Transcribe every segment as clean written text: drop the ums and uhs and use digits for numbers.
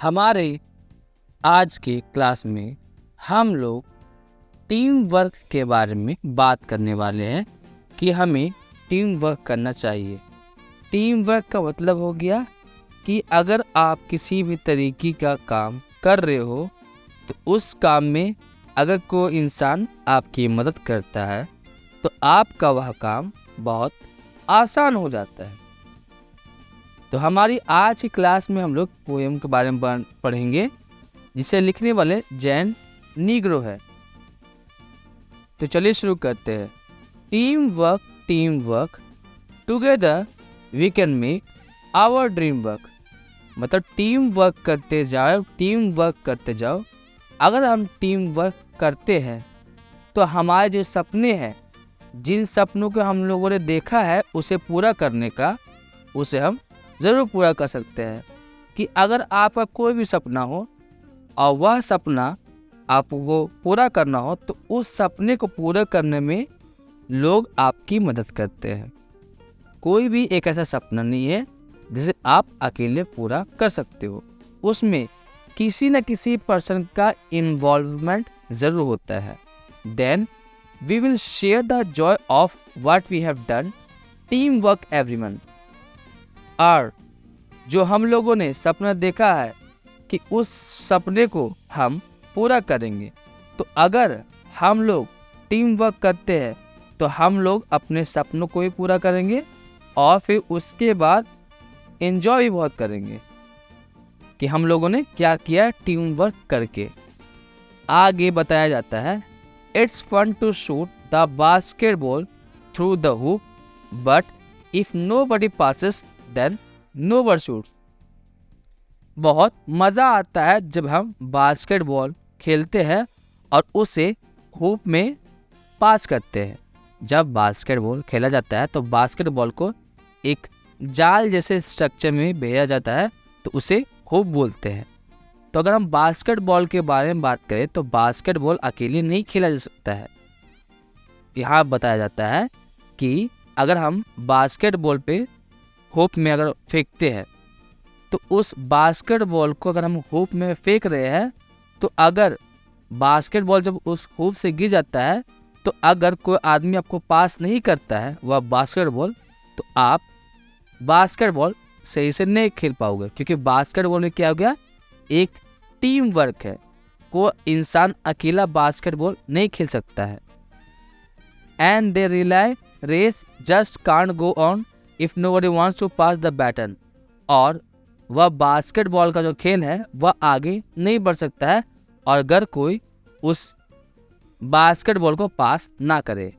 हमारे आज के क्लास में हम लोग टीम वर्क के बारे में बात करने वाले हैं कि हमें टीम वर्क करना चाहिए। टीम वर्क का मतलब हो गया कि अगर आप किसी भी तरीके का काम कर रहे हो तो उस काम में अगर कोई इंसान आपकी मदद करता है तो आपका वह काम बहुत आसान हो जाता है। तो हमारी आज की क्लास में हम लोग पोएम के बारे में पढ़ेंगे जिसे लिखने वाले जैन नीग्रो है। तो चलिए शुरू करते हैं। Team work together we can make our dream work. मतलब टीम वर्क करते जाओ। अगर हम टीम वर्क करते हैं तो हमारे जो सपने हैं, जिन सपनों को हम लोगों ने देखा है उसे पूरा करने का, उसे हम ज़रूर पूरा कर सकते हैं। कि अगर आपका कोई भी सपना हो और वह सपना आपको पूरा करना हो तो उस सपने को पूरा करने में लोग आपकी मदद करते हैं। कोई भी एक ऐसा सपना नहीं है जिसे आप अकेले पूरा कर सकते हो, उसमें किसी न किसी पर्सन का इन्वॉल्वमेंट ज़रूर होता है। Then we will share the joy of what we have done, team work everyone. और जो हम लोगों ने सपना देखा है कि उस सपने को हम पूरा करेंगे, तो अगर हम लोग टीम वर्क करते हैं तो हम लोग अपने सपनों को भी पूरा करेंगे और फिर उसके बाद एंजॉय भी बहुत करेंगे कि हम लोगों ने क्या किया टीम वर्क करके। आगे बताया जाता है, it's fun to shoot the basketball through the hoop, but if nobody passes then nobody shoots. बहुत मज़ा आता है जब हम बास्केटबॉल खेलते हैं और उसे हुप में पास करते हैं। जब बास्केटबॉल खेला जाता है तो बास्केटबॉल को एक जाल जैसे स्ट्रक्चर में भेजा जाता है तो उसे हुप बोलते हैं। तो अगर हम बास्केटबॉल के बारे में बात करें तो बास्केटबॉल अकेले नहीं खेला जा सकता है। यहाँ बताया जाता है कि अगर हम बास्केटबॉल पे हुप में अगर फेंकते हैं तो उस बास्केटबॉल को अगर हम हुप में फेंक रहे हैं तो अगर बास्केटबॉल जब उस हुप से गिर जाता है तो अगर कोई आदमी आपको पास नहीं करता है वह बास्केटबॉल, तो आप बास्केटबॉल सही से नहीं खेल पाओगे। क्योंकि बास्केटबॉल में क्या हो गया, एक टीम वर्क है। कोई इंसान अकेला बास्केटबॉल नहीं खेल सकता है। And the relay race just can't go on if nobody wants to pass the baton. और वह बास्केटबॉल का जो खेल है वह आगे नहीं बढ़ सकता है और अगर कोई उस बास्केटबॉल को पास ना करे।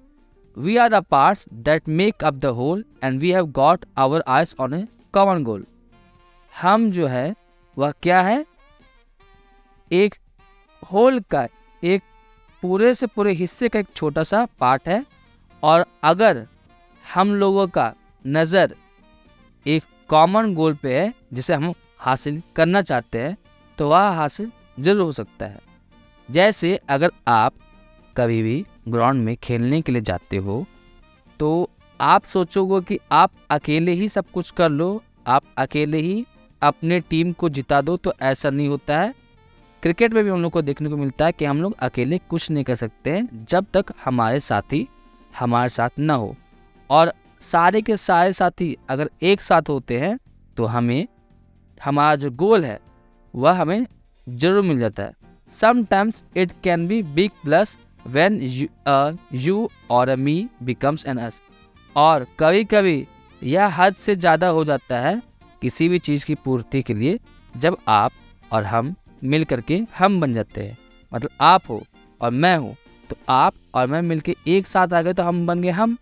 We are the parts that make up the whole and we have got our eyes on a common goal. हम जो है वह क्या है, एक होल का, एक पूरे से पूरे हिस्से का एक छोटा सा पार्ट है। और अगर हम लोगों का नज़र एक कॉमन गोल पे है जिसे हम हासिल करना चाहते हैं तो वह हासिल जरूर हो सकता है। जैसे अगर आप कभी भी ग्राउंड में खेलने के लिए जाते हो तो आप सोचोगे कि आप अकेले ही सब कुछ कर लो, आप अकेले ही अपने टीम को जिता दो, तो ऐसा नहीं होता है। क्रिकेट में भी हम लोग को देखने को मिलता है कि हम लोग अकेले कुछ नहीं कर सकते हैं जब तक हमारे साथी हमारे साथ ना हो। और सारे के सारे साथी अगर एक साथ होते हैं तो हमें हमारा जो गोल है वह हमें जरूर मिल जाता है। Sometimes it can be big plus when you और मी बिकम्स एन अस। और कभी कभी यह हद से ज़्यादा हो जाता है किसी भी चीज़ की पूर्ति के लिए जब आप और हम मिल करके हम बन जाते हैं। मतलब आप हो और मैं हूँ तो आप और मैं मिलके एक साथ आ गए तो हम बन गए हम।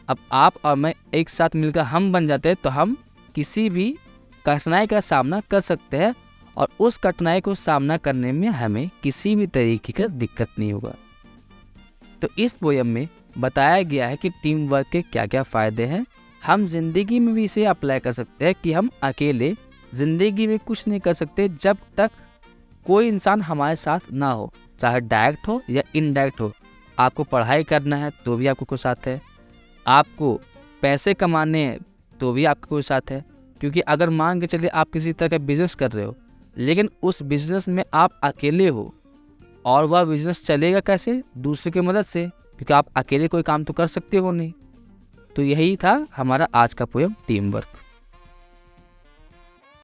अब आप और मैं एक साथ मिलकर हम बन जाते हैं तो हम किसी भी कठिनाई का सामना कर सकते हैं और उस कठिनाई को सामना करने में हमें किसी भी तरीके का दिक्कत नहीं होगा। तो इस पोयम में बताया गया है कि टीम वर्क के क्या क्या फ़ायदे हैं। हम जिंदगी में भी इसे अप्लाई कर सकते हैं कि हम अकेले ज़िंदगी में कुछ नहीं कर सकते जब तक कोई इंसान हमारे साथ ना हो, चाहे डायरेक्ट हो या इनडायरेक्ट हो। आपको पढ़ाई करना है तो भी आपको कोई साथ है, आपको पैसे कमाने हैं तो भी आपका कोई साथ है। क्योंकि अगर मान के चलिए आप किसी तरह का बिजनेस कर रहे हो लेकिन उस बिजनेस में आप अकेले हो और वह बिजनेस चलेगा कैसे? दूसरे की मदद से, क्योंकि आप अकेले कोई काम तो कर सकते हो नहीं। तो यही था हमारा आज का पोयम टीम वर्क।